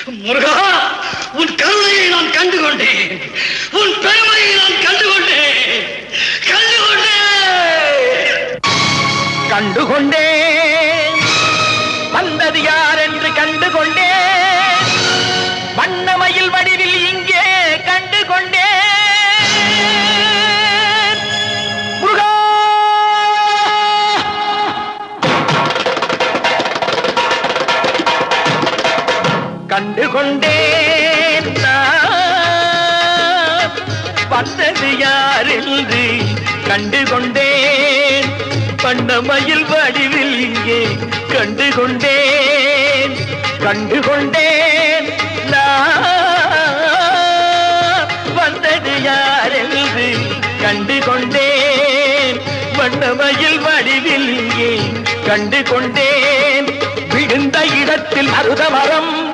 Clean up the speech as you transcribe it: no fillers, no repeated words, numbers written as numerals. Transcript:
முருகா, உன் கருணையை நான் கண்டுகொண்டேன், உன் பெருமையை நான் கண்டுகொண்டேன், கண்டுகொண்டேன். வந்தது யார் என்று கண்டுகொண்டேன், வண்ணமயில் வடிவில் இங்கே கண்டுகொண்டேன். முருகா, கண்டுகொண்டேன். வந்தது யார் என்று கண்டுகொண்டேன், வண்ணமயில் வடிவில் இங்கே கண்டுகொண்டேன். கண்டுகொண்டேன். வந்தது யார் என்று கண்டுகொண்டேன், வண்ணமயில் வடிவில் இங்கே கண்டுகொண்டேன். விழுந்த இடத்தில் மருதமரம்